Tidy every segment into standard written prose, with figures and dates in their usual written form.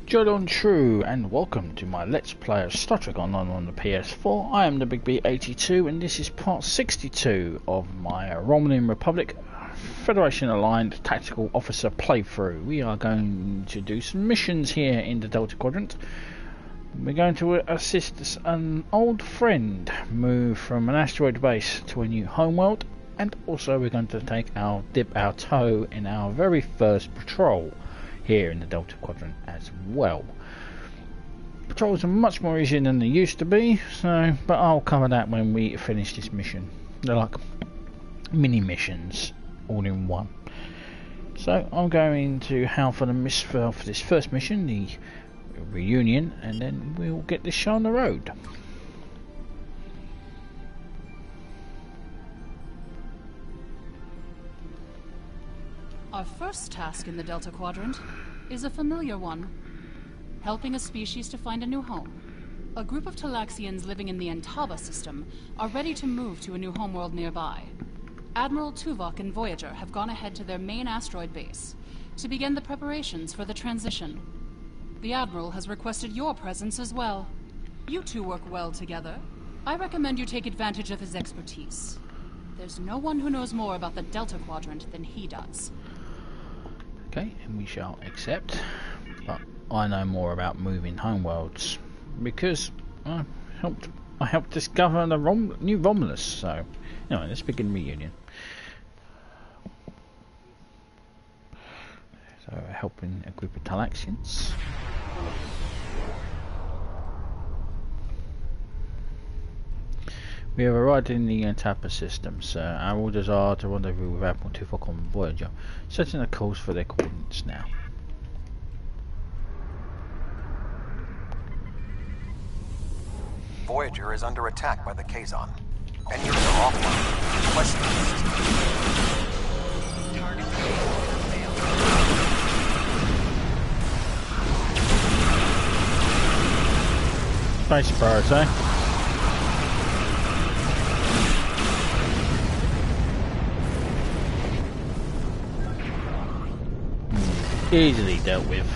Jolon True, and welcome to my Let's Play of Star Trek Online on the PS4. I am the Big B82, and this is part 62 of my Romulan Republic Federation Aligned Tactical Officer playthrough. We are going to do some missions here in the Delta Quadrant. We're going to assist an old friend move from an asteroid base to a new homeworld, and also we're going to dip our toe in our very first patrol here in the Delta Quadrant as well. Patrols are much more easier than they used to be, but I'll cover that when we finish this mission. They're like mini missions all in one. So I'm going to hail for this first mission, the reunion, and then we'll get this show on the road. Our first task in the Delta Quadrant is a familiar one. Helping a species to find a new home. A group of Talixans living in the Entaba system are ready to move to a new homeworld nearby. Admiral Tuvok and Voyager have gone ahead to their main asteroid base to begin the preparations for the transition. The Admiral has requested your presence as well. You two work well together. I recommend you take advantage of his expertise. There's no one who knows more about the Delta Quadrant than he does. Okay, and we shall accept. But I know more about moving homeworlds because I helped discover the new Romulus. So, anyway, let's begin reunion. So, helping a group of Talixans. We have arrived in the Entaba system, sir. Our orders are to rendezvous with Admiral Tuvok on Voyager, setting a course for their coordinates now. Voyager is under attack by the Kazon. Engines are offline. Requesting assistance. Target failed. Space surprise, eh? Easily dealt with.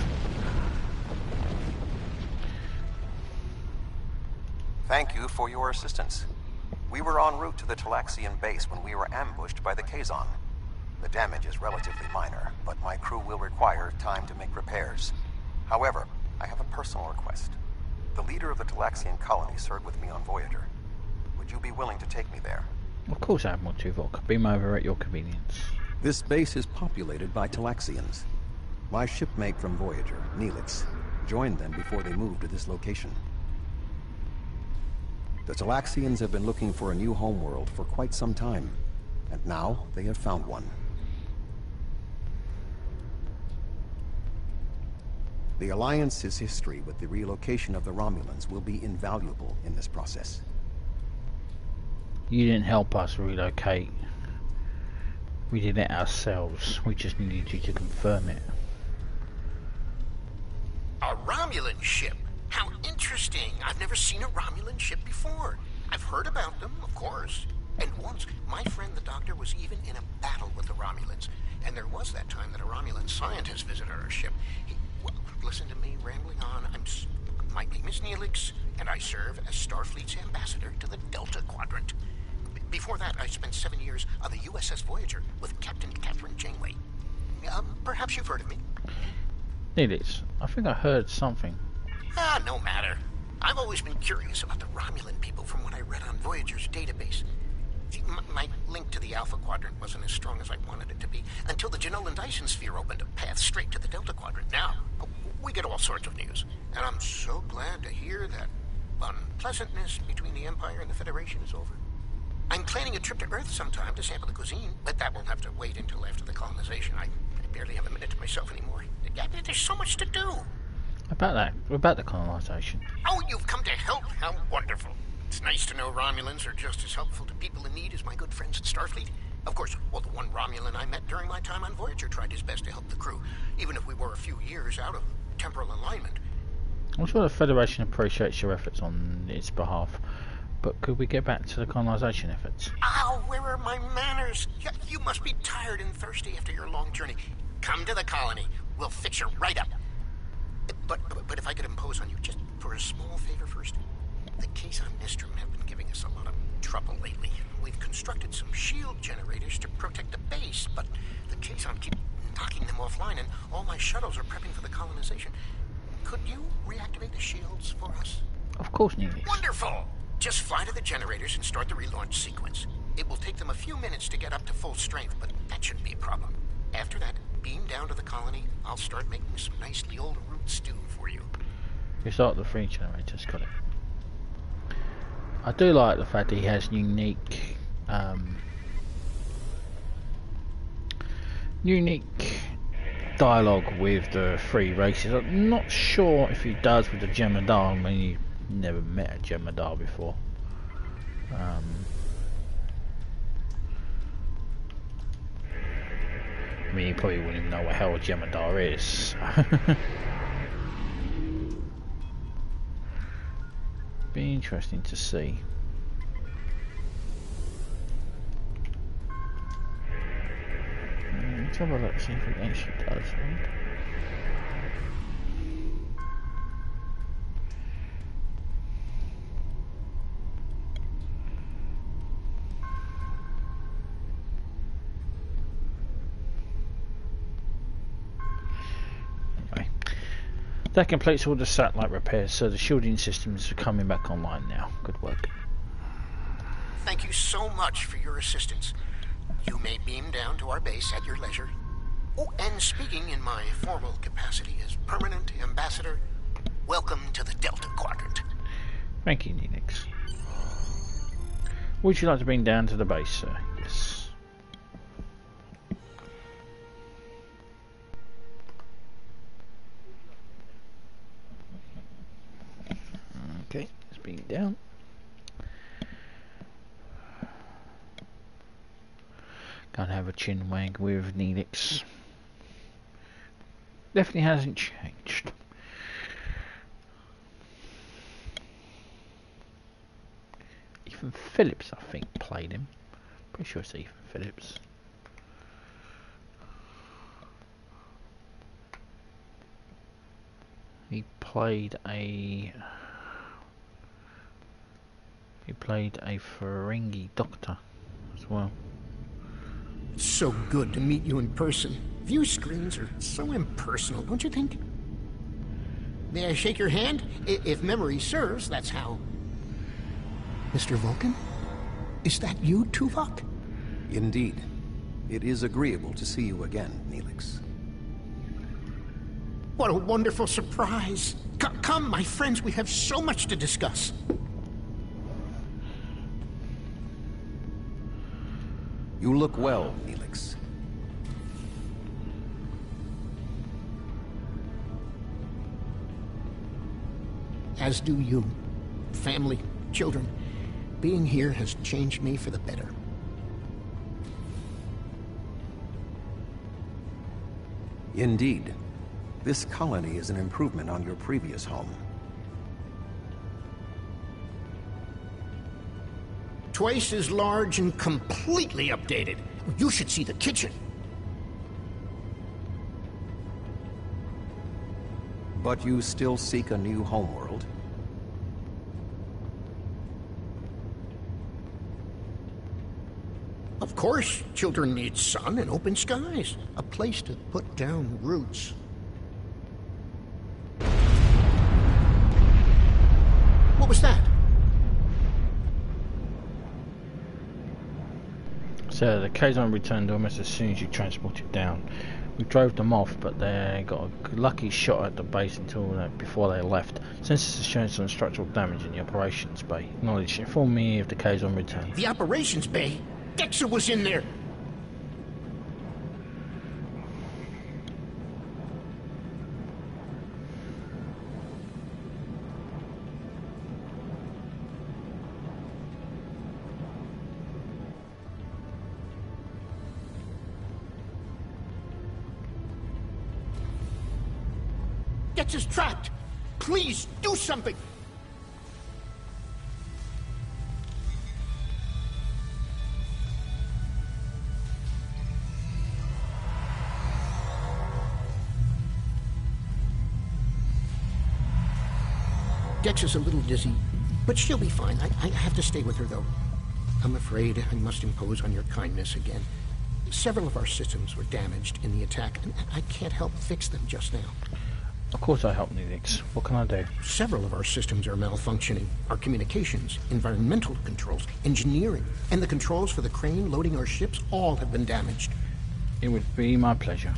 Thank you for your assistance. We were en route to the Talaxian base when we were ambushed by the Kazon. The damage is relatively minor, but my crew will require time to make repairs. However, I have a personal request. The leader of the Talaxian colony served with me on Voyager. Would you be willing to take me there? Of course, Admiral Tuvok. Beam over at your convenience. This base is populated by Talaxians. My shipmate from Voyager, Neelix, joined them before they moved to this location. The Talaxians have been looking for a new homeworld for quite some time, and now they have found one. The Alliance's history with the relocation of the Romulans will be invaluable in this process. You didn't help us relocate. We did it ourselves. We just needed you to confirm it. A Romulan ship? How interesting. I've never seen a Romulan ship before. I've heard about them, of course. And once, my friend the Doctor was even in a battle with the Romulans. And there was that time that a Romulan scientist visited our ship. Well, listen to me rambling on. My name is Neelix, and I serve as Starfleet's ambassador to the Delta Quadrant. Before that, I spent 7 years on the USS Voyager with Captain Catherine Janeway. Perhaps you've heard of me. Neelix, I think I heard something. No matter. I've always been curious about the Romulan people from what I read on Voyager's database. See, my link to the Alpha Quadrant wasn't as strong as I wanted it to be until the Janolan Dyson sphere opened a path straight to the Delta Quadrant. Now, we get all sorts of news, and I'm so glad to hear that unpleasantness between the Empire and the Federation is over. I'm planning a trip to Earth sometime to sample the cuisine, but that will have to wait until after the colonization. I barely have a minute to myself anymore. There's so much to do. About the colonization. Oh, you've come to help. How wonderful. It's nice to know Romulans are just as helpful to people in need as my good friends at Starfleet. Of course, well, the one Romulan I met during my time on Voyager tried his best to help the crew, even if we were a few years out of temporal alignment. I'm sure the Federation appreciates your efforts on its behalf, but could we get back to the colonization efforts? Oh, where are my manners? You must be tired and thirsty after your long journey. Come to the colony. We'll fix you right up. But But if I could impose on you just for a small favor first. The Kazon Nistrum have been giving us a lot of trouble lately. We've constructed some shield generators to protect the base, but the Kazon keep knocking them offline, and all my shuttles are prepping for the colonization. Could you reactivate the shields for us? Of course, Neelix. Wonderful! Just fly to the generators and start the relaunch sequence. It will take them a few minutes to get up to full strength, but that shouldn't be a problem. After that, beam down to the colony. I'll start making some nicely old root stew for you. You start the 3 generators, got it. I do like the fact that he has unique dialogue with the 3 races. I'm not sure if he does with the Jem'Hadar. I mean, you've never met a Jem'Hadar before. I mean, you probably wouldn't even know what hell a Jem'Hadar is. Be interesting to see. Let's have a look, see if it actually does. Right? That completes all the satellite repairs, so the shielding systems are coming back online now. Good work. Thank you so much for your assistance. You may beam down to our base at your leisure. Oh, and speaking in my formal capacity as permanent ambassador, welcome to the Delta Quadrant. Thank you, Neelix. Would you like to bring down to the base, sir? Yes. Okay, it's being down. Gonna have a chin wag with Neelix. Definitely hasn't changed. Ethan Phillips, I think, played him. Pretty sure it's Ethan Phillips. He played a Ferengi doctor as well. So good to meet you in person. View screens are so impersonal, don't you think? May I shake your hand? If memory serves, that's how. Mr. Vulcan? Is that you, Tuvok? Indeed. It is agreeable to see you again, Neelix. What a wonderful surprise. Come, my friends, we have so much to discuss. You look well, Neelix. As do you. Family, children. Being here has changed me for the better. Indeed. This colony is an improvement on your previous home. Twice as large and completely updated. You should see the kitchen. But you still seek a new homeworld? Of course, children need sun and open skies. A place to put down roots. What was that? So the Kazon returned almost as soon as you transported down. We drove them off, but they got a lucky shot at the base before they left. Sensors have shown some structural damage in the operations bay. Knowledge, inform me if the Kazon return. The operations bay? Dexter was in there! Dexter's trapped! Please, do something! Dex is a little dizzy, but she'll be fine. I have to stay with her, though. I'm afraid I must impose on your kindness again. Several of our systems were damaged in the attack, and I can't help fix them just now. Of course I help, Neelix. What can I do? Several of our systems are malfunctioning. Our communications, environmental controls, engineering, and the controls for the crane loading our ships all have been damaged. It would be my pleasure.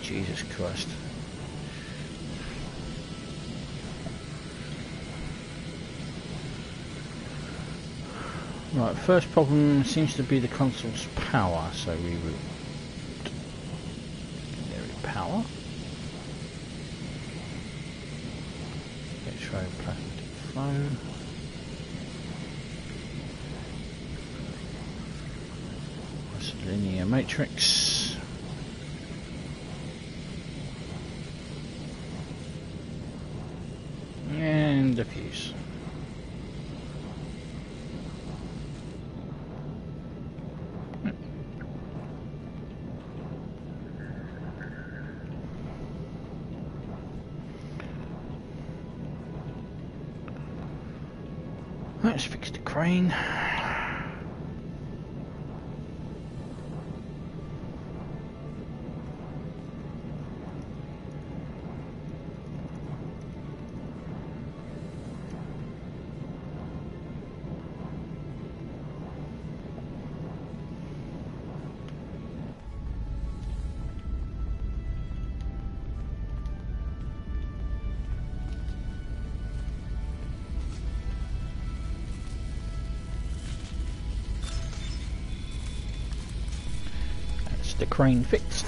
Jesus Christ. Right, first problem seems to be the console's power, so we root. There we power. X-ray plastic flow. That's a linear matrix. And diffuse. Let's fix the crane. The crane fixed.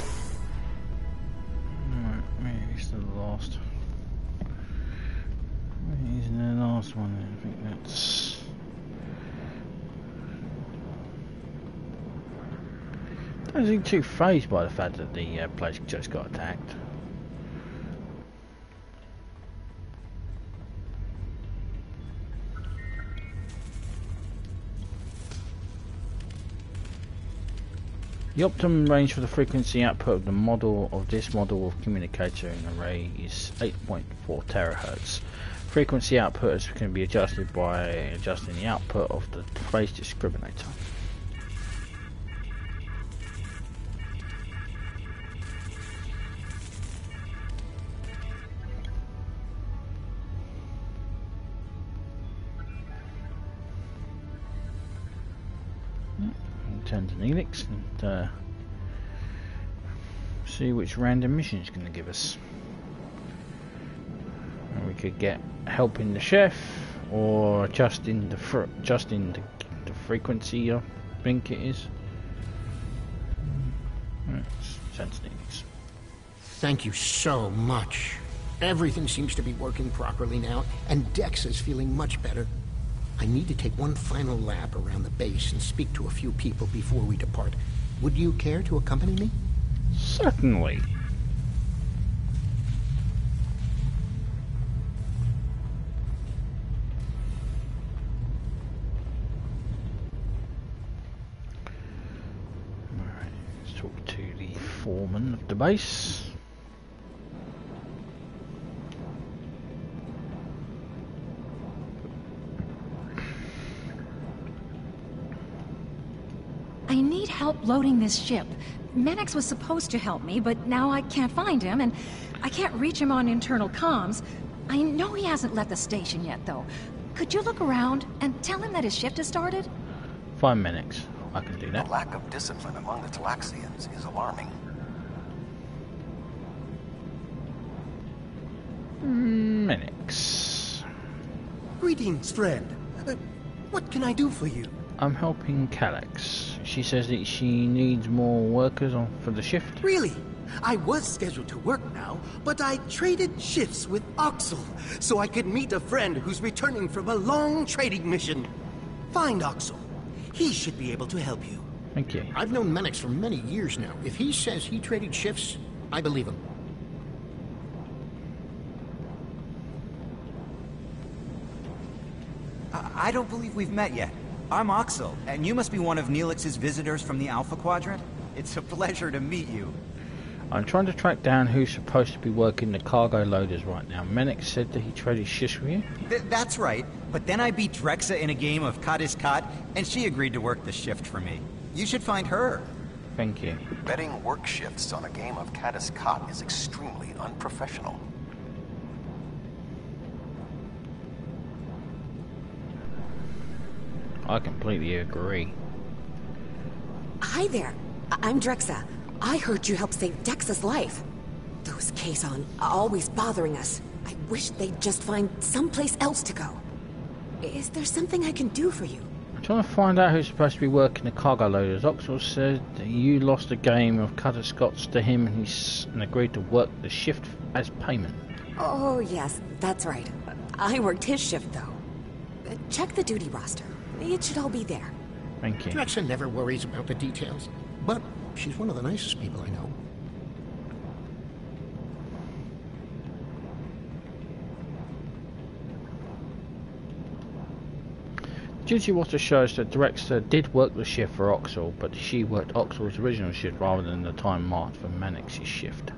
Right, where's the last? Where's the last one? I think that's. I don't seem too phased by the fact that the place just got attacked. The optimum range for the frequency output of the model of this model of communicator in array is 8.4 terahertz. Frequency output can be adjusted by adjusting the output of the phase discriminator. Turn to Neelix and see which random mission is going to give us. And we could get helping the chef, or adjusting the frequency. I think it is. Right, send to Neelix. Thank you so much. Everything seems to be working properly now, and Dex is feeling much better. I need to take one final lap around the base and speak to a few people before we depart. Would you care to accompany me? Certainly. Alright, let's talk to the foreman of the base. I need help loading this ship. Mannix was supposed to help me, but now I can't find him, and I can't reach him on internal comms. I know he hasn't left the station yet, though. Could you look around and tell him that his shift has started? 5 minutes. I can do that. The lack of discipline among the Talaxians is alarming. Mannix. Greetings, friend. What can I do for you? I'm helping Calyx. She says that she needs more workers for the shift. Really? I was scheduled to work now, but I traded shifts with Oxel so I could meet a friend who's returning from a long trading mission. Find Oxel. He should be able to help you. Thank you. I've known Menix for many years now. If he says he traded shifts, I believe him. I don't believe we've met yet. I'm Oxel, and you must be one of Neelix's visitors from the Alpha Quadrant. It's a pleasure to meet you. I'm trying to track down who's supposed to be working the cargo loaders right now. Menix said that he traded shifts with you? That's right, but then I beat Drexa in a game of Kat is Kat, and she agreed to work the shift for me. You should find her. Thank you. Betting work shifts on a game of Caddis Cot is extremely unprofessional. I completely agree. Hi there. I'm Drexa. I heard you helped save Dex's life. Those Kazon are always bothering us. I wish they'd just find someplace else to go. Is there something I can do for you? I'm trying to find out who's supposed to be working the cargo loaders. Oxel said that you lost a game of Cutter Scots to him and agreed to work the shift as payment. Oh, yes, that's right. I worked his shift, though. Check the duty roster. It should all be there. Thank you. Drexa never worries about the details, but she's one of the nicest people I know. Duty roster shows that Drexa did work the shift for Oxel, but she worked Oxel's original shift rather than the time marked for Menix's shift.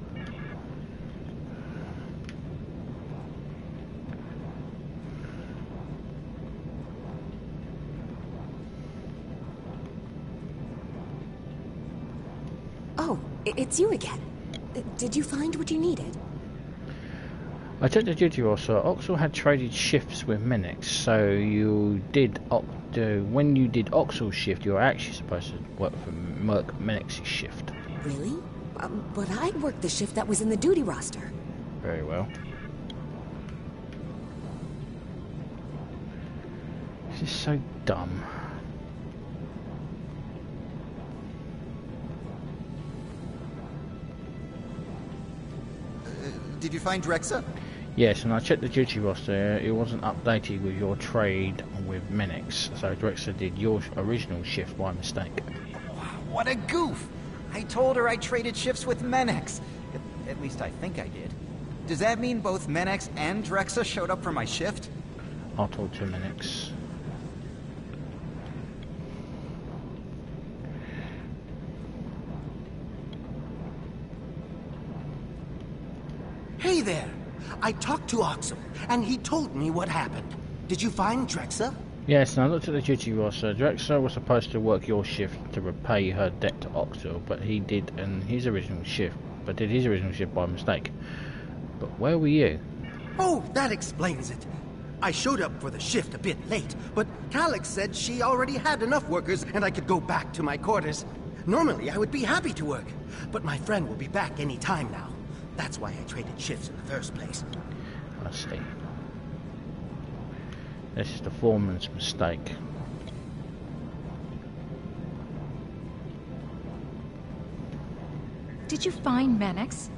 Oh, it's you again. Did you find what you needed? I checked the duty roster. Oxel had traded shifts with Menix, so you did when you did Oxel's shift, you were actually supposed to work for Menix's shift. Really? But I worked the shift that was in the duty roster. Very well. This is so dumb. Did you find Drexa? Yes, and I checked the duty roster. It wasn't updated with your trade with Menix, so Drexa did your original shift by mistake. What a goof! I told her I traded shifts with Menix. At least I think I did. Does that mean both Menix and Drexa showed up for my shift? I'll talk to Menix. Hey there. I talked to Oxel, and he told me what happened. Did you find Drexa? Yes, and I looked at the duty roster. Drexa was supposed to work your shift to repay her debt to Oxel, but he did his original shift by mistake. But where were you? Oh, that explains it. I showed up for the shift a bit late, but Calyx said she already had enough workers and I could go back to my quarters. Normally, I would be happy to work, but my friend will be back any time now. That's why I traded shifts in the first place. I see. This is the foreman's mistake. Did you find Menix?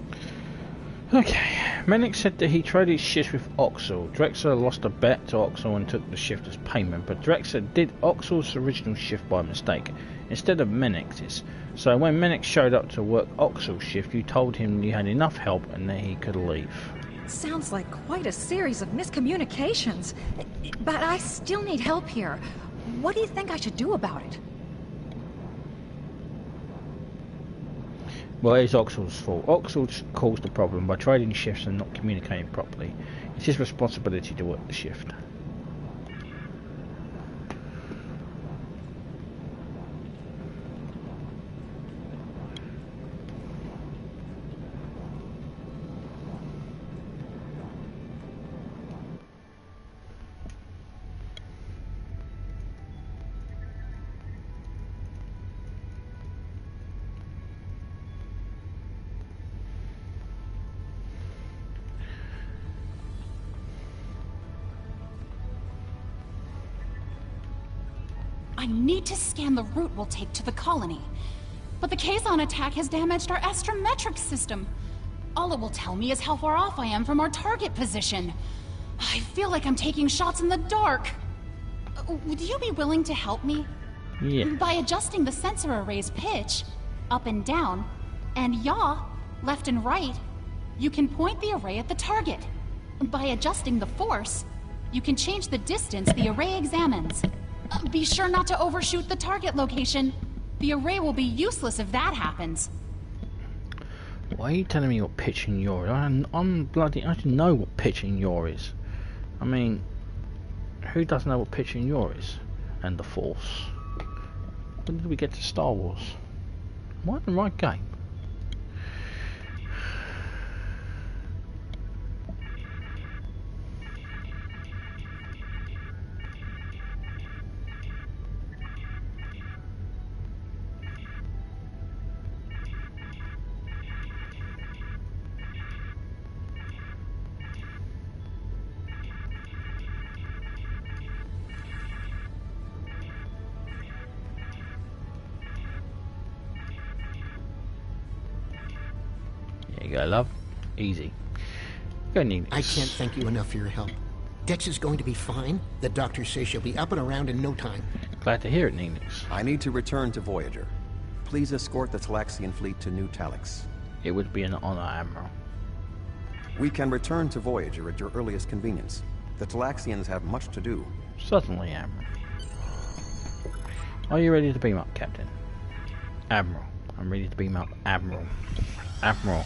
Okay, Menix said that he traded shifts with Oxel. Drexa lost a bet to Oxel and took the shift as payment, but Drexa did Oxel's original shift by mistake, instead of Menix's. So when Menix showed up to work Oxel's shift, you told him you had enough help and that he could leave. Sounds like quite a series of miscommunications. But I still need help here. What do you think I should do about it? Well, it's Oxel's fault. Oxel caused the problem by trading shifts and not communicating properly. It's his responsibility to work the shift. I need to scan the route we'll take to the colony. But the Kazon attack has damaged our astrometric system. All it will tell me is how far off I am from our target position. I feel like I'm taking shots in the dark. Would you be willing to help me? Yeah. By adjusting the sensor array's pitch, up and down, and yaw, left and right, you can point the array at the target. By adjusting the force, you can change the distance the array examines. Be sure not to overshoot the target location. The array will be useless if that happens. Why are you telling me what pitch and yaw is? I don't know what pitch and yaw is. I mean, who doesn't know what pitch and yaw is? And the force. When did we get to Star Wars? Am I in the right game? There you go, love. Easy. Go, Neelix. I can't thank you enough for your help. Dex is going to be fine. The doctor says she'll be up and around in no time. Glad to hear it, Neelix. I need to return to Voyager. Please escort the Talaxian fleet to New Talix. It would be an honor, Admiral. We can return to Voyager at your earliest convenience. The Talaxians have much to do. Certainly, Admiral. Are you ready to beam up, Captain? Admiral. I'm ready to beam up, Admiral. Admiral.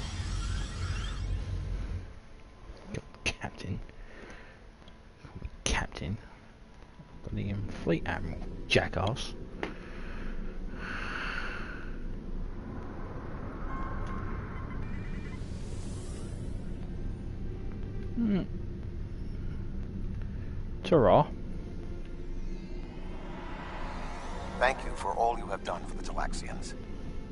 Captain. Captain. Bloody Fleet Admiral. Jackass. Ta-ra. Thank you for all you have done for the Talaxians.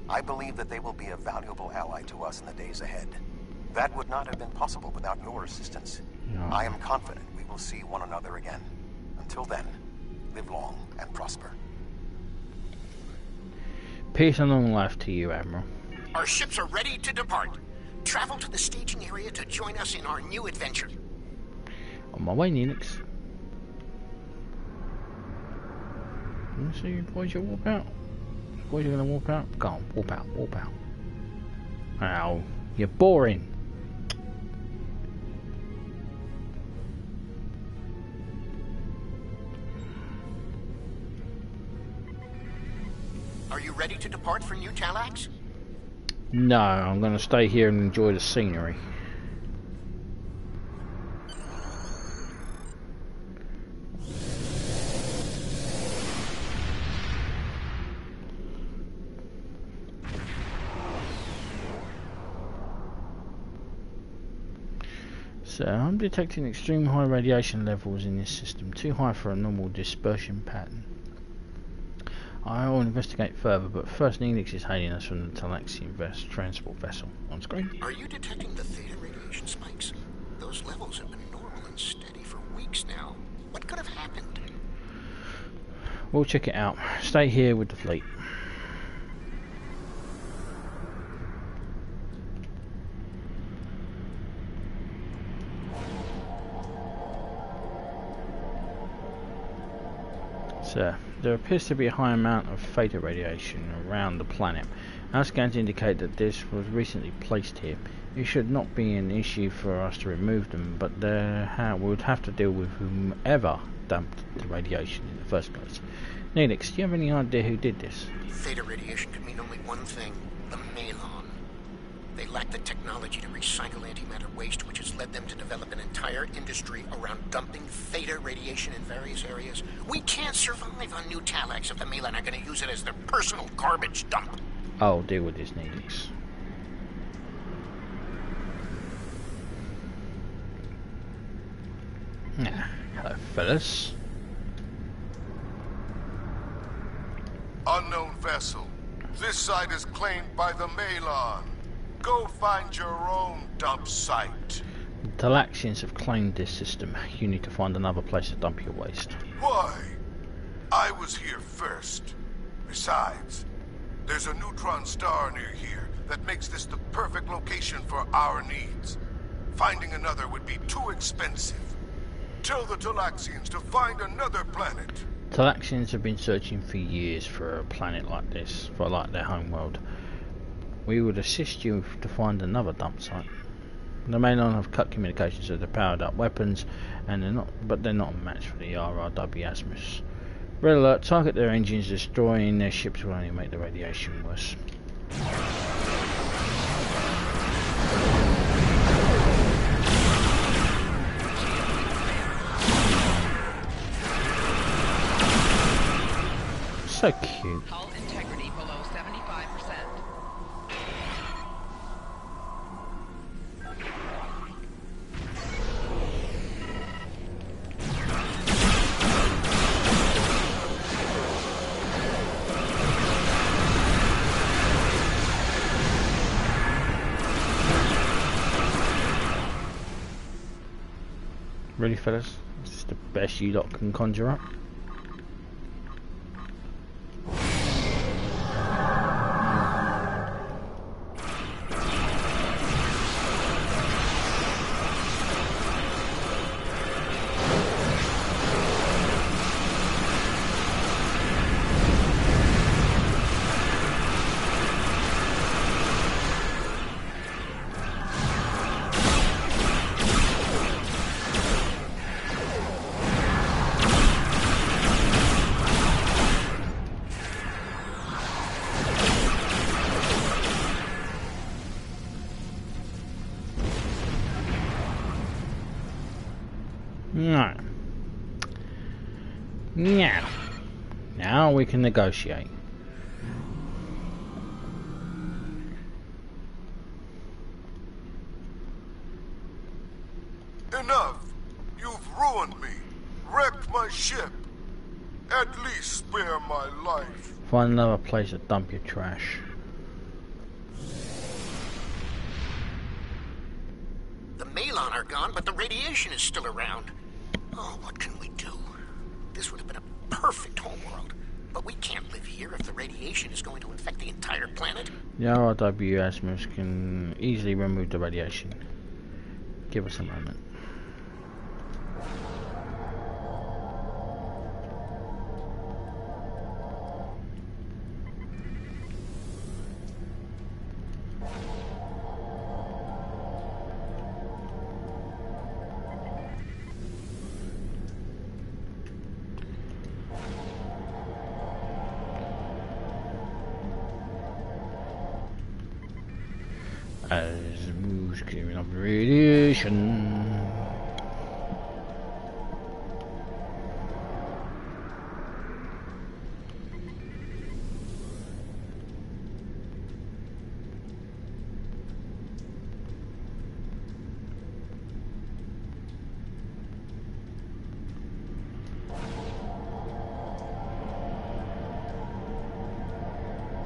I believe that they will be a valuable ally to us in the days ahead. That would not have been possible without your assistance. No. I am confident we will see one another again. Until then, live long and prosper. Peace and long life to you, Admiral. Our ships are ready to depart. Travel to the staging area to join us in our new adventure. On my way, Neelix. Let me see, Voyager walk out. Voyager gonna walk out? Go on, walk out, walk out. Ow, you're boring. Are you ready to depart for New Talax? No, I'm gonna stay here and enjoy the scenery. So, I'm detecting extreme high radiation levels in this system, too high for a normal dispersion pattern. I will investigate further, but first Neelix is hailing us from the Talaxian transport vessel. On screen. Are you detecting the theta radiation spikes? Those levels have been normal and steady for weeks now. What could have happened? We'll check it out. Stay here with the fleet. So, there appears to be a high amount of theta radiation around the planet. Our scans indicate that this was recently placed here. It should not be an issue for us to remove them, but we would have to deal with whomever dumped the radiation in the first place. Neelix, do you have any idea who did this? Theta radiation could mean only one thing: the Malon. They lack the technology to recycle antimatter waste, which has led them to develop an entire industry around dumping theta radiation in various areas. We can't survive on New Talax if the Malon are going to use it as their personal garbage dump. I'll deal with this, Neelix. Hello, fellas. Unknown vessel. This site is claimed by the Malon. Go find your own dump site. The Talaxians have claimed this system. You need to find another place to dump your waste. Why? I was here first. Besides, there's a neutron star near here that makes this the perfect location for our needs. Finding another would be too expensive. Tell the Talaxians to find another planet. Talaxians have been searching for years for a planet like this, for like their homeworld. We would assist you to find another dump site. The Maylon have cut communications with the powered up weapons, and they're not a match for the RRW Asmus. Red alert, target their engines. Destroying their ships will only make the radiation worse. So cute. Hull integrity below 75%. Really, fellas? This is the best you lot can conjure up. No. Now we can negotiate. Enough! You've ruined me. Wrecked my ship. At least spare my life. Find another place to dump your trash. The Maylon are gone, but the radiation is still around. Oh, what can we do? This would have been a perfect homeworld. But we can't live here if the radiation is going to infect the entire planet. The RRW Asmus can easily remove the radiation. Give us a moment. As moves clearing up radiation.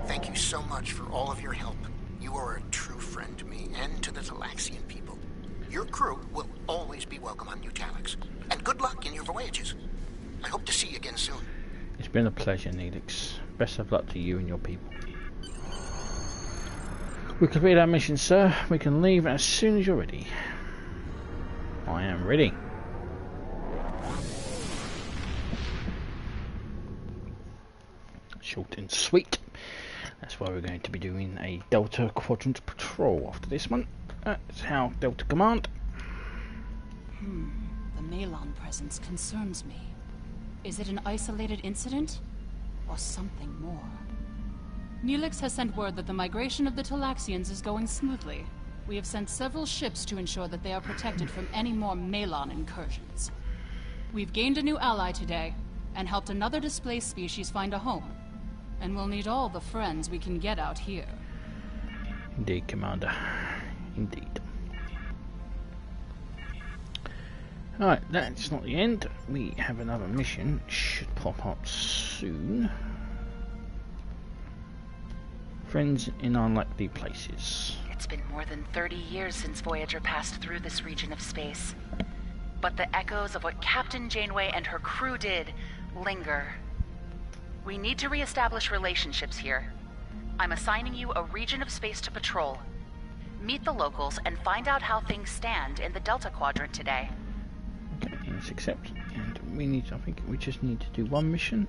Thank you so much for all of your help. You are a true friend to me and to the Talaxian people. Your crew will always be welcome on New Talix. And good luck in your voyages. I hope to see you again soon. It's been a pleasure, Neelix. Best of luck to you and your people. We complete our mission, sir. We can leave as soon as you're ready. I am ready. Short and sweet. That's why we're going to be doing a Delta Quadrant patrol after this one. That's how Delta Command. The Maylon presence concerns me. Is it an isolated incident? Or something more? Neelix has sent word that the migration of the Talaxians is going smoothly. We have sent several ships to ensure that they are protected from any more Maylon incursions. We've gained a new ally today, and helped another displaced species find a home. And we'll need all the friends we can get out here. Indeed, Commander. Indeed. Alright, that's not the end. We have another mission. Should pop up soon. Friends in unlikely places. It's been more than 30 years since Voyager passed through this region of space. But the echoes of what Captain Janeway and her crew did linger. We need to re-establish relationships here. I'm assigning you a region of space to patrol. Meet the locals and find out how things stand in the Delta Quadrant today. Okay, let's accept. And I think we just need to do one mission.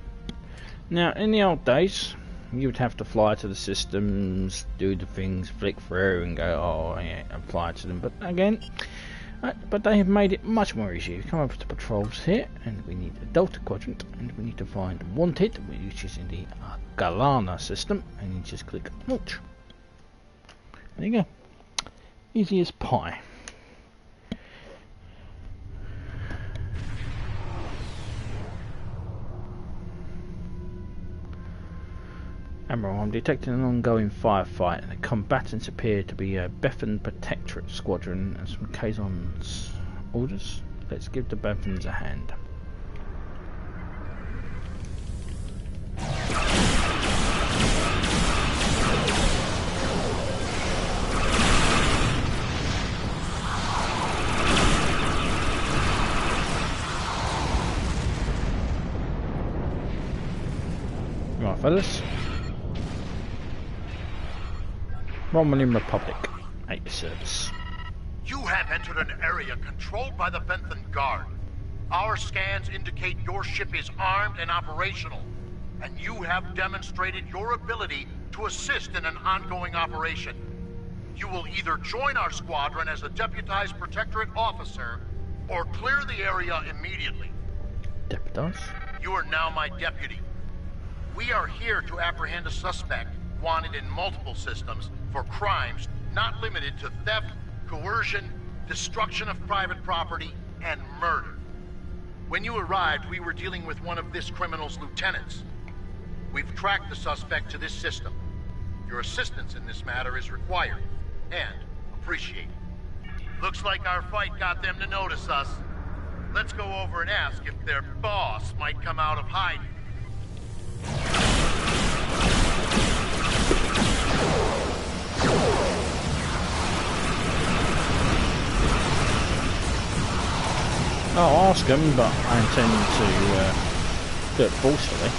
Now, in the old days, you would have to fly to the systems, do the things, flick through and go, oh yeah, apply to them. But again, but they have made it much more easy. You come over to patrols here, and we need the Delta Quadrant, and we need to find Wanted, which is in the Galana system, and you just click launch. There you go. Easy as pie. Admiral, I'm detecting an ongoing firefight, and the combatants appear to be a Bethan Protectorate Squadron and some Kazon's orders. Let's give the Bethans a hand. Right, fellas. Romulan Republic, 8 service. You have entered an area controlled by the Benthan Guard. Our scans indicate your ship is armed and operational, and you have demonstrated your ability to assist in an ongoing operation. You will either join our squadron as a deputized Protectorate officer, or clear the area immediately. Deputized? You are now my deputy. We are here to apprehend a suspect wanted in multiple systems for crimes not limited to theft, coercion, destruction of private property, and murder. When you arrived, we were dealing with one of this criminal's lieutenants. We've tracked the suspect to this system. Your assistance in this matter is required, and appreciated. Looks like our fight got them to notice us. Let's go over and ask if their boss might come out of hiding. I'll ask him, but I intend to do it forcefully.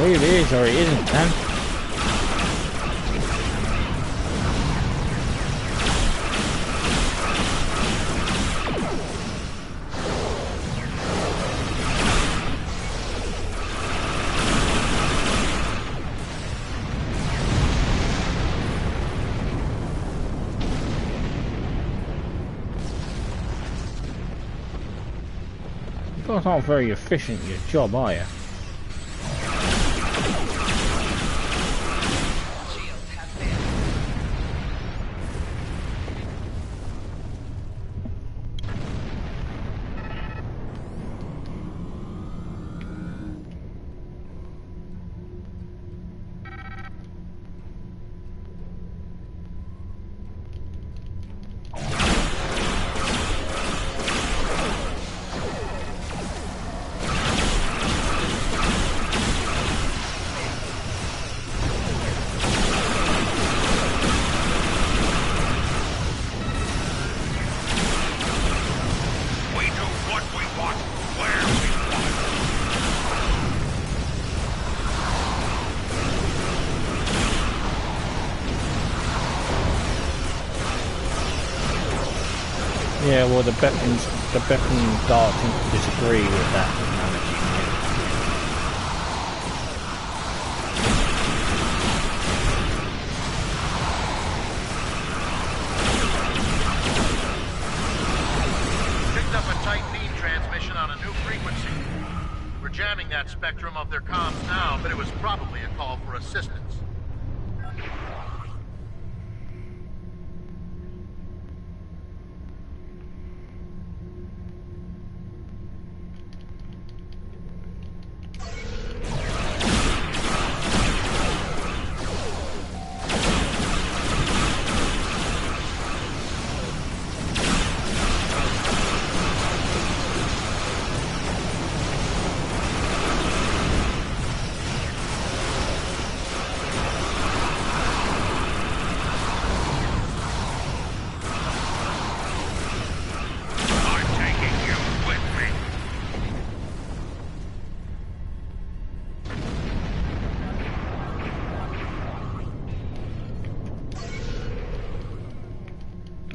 It is or it isn't, then. You guys aren't very efficient at your job, are you? Yeah, well, the Beacon Dart seems to disagree with that analogy. Picked up a tight beam transmission on a new frequency. We're jamming that spectrum of their comms now, but it was probably a call for assistance.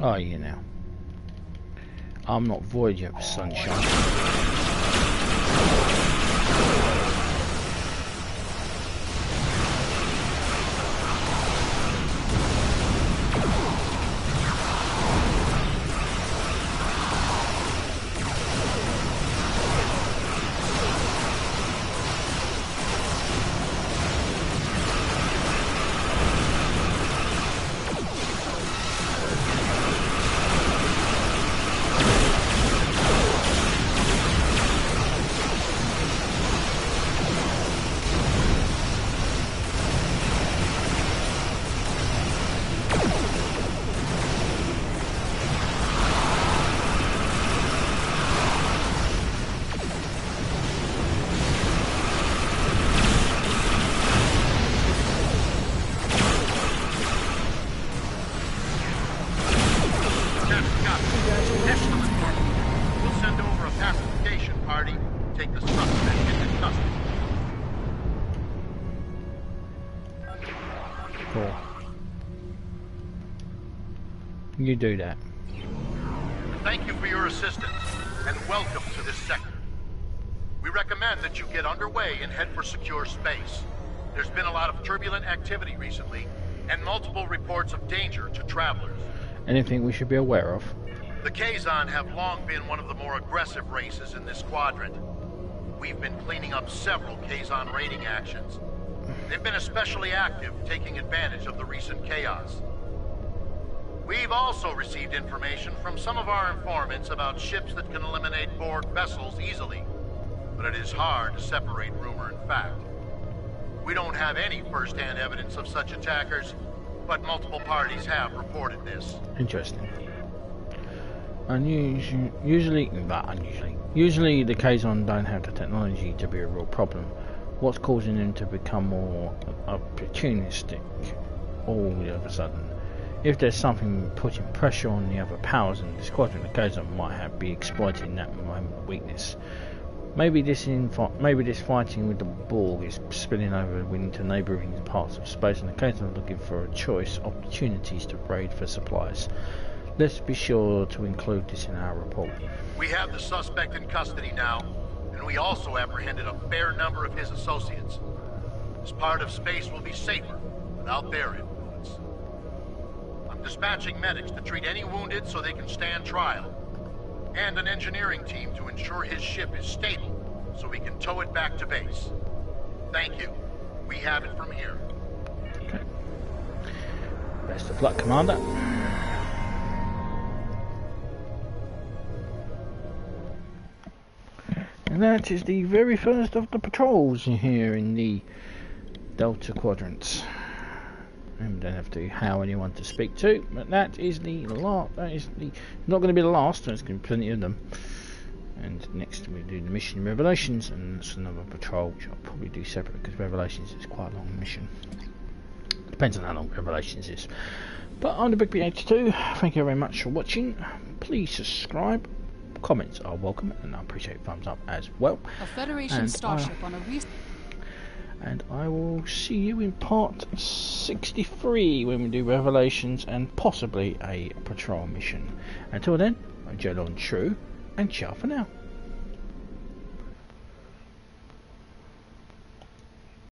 Oh, you know. I'm not Voyager, sunshine. You do that. Thank you for your assistance, and welcome to this sector. We recommend that you get underway and head for secure space. There's been a lot of turbulent activity recently, and multiple reports of danger to travelers. Anything we should be aware of? The Kazon have long been one of the more aggressive races in this quadrant. We've been cleaning up several Kazon raiding actions. They've been especially active, taking advantage of the recent chaos. We've also received information from some of our informants about ships that can eliminate Borg vessels easily, but it is hard to separate rumor and fact. We don't have any first-hand evidence of such attackers, but multiple parties have reported this. Interesting. Usually the Kazon don't have the technology to be a real problem. What's causing them to become more opportunistic all of a sudden? If there's something putting pressure on the other powers in this quadrant, the Kazon might be exploiting that moment of weakness. Maybe this fighting with the Borg is spilling over into neighbouring parts of space, and the Kazon are looking for opportunities to raid for supplies. Let's be sure to include this in our report. We have the suspect in custody now, and we also apprehended a fair number of his associates. This part of space will be safer without their influence. I'm dispatching medics to treat any wounded so they can stand trial, and an engineering team to ensure his ship is stable so we can tow it back to base. Thank you. We have it from here. Okay. Best of luck, Commander. And that is the very first of the patrols here in the Delta Quadrant. And we don't have to how anyone to speak to, but that is the last. That is the not going to be the last. There's going to be plenty of them. And next we do the mission Revelations, and that's another patrol, which I'll probably do separate because Revelations is quite a long mission. Depends on how long Revelations is. But I'm the Big B82. Thank you very much for watching. Please subscribe. Comments are welcome, and I appreciate thumbs up as well. A Federation starship on a and I will see you in part 63 when we do Revelations and possibly a patrol mission. Until then, I'm Jolon True, and ciao for now.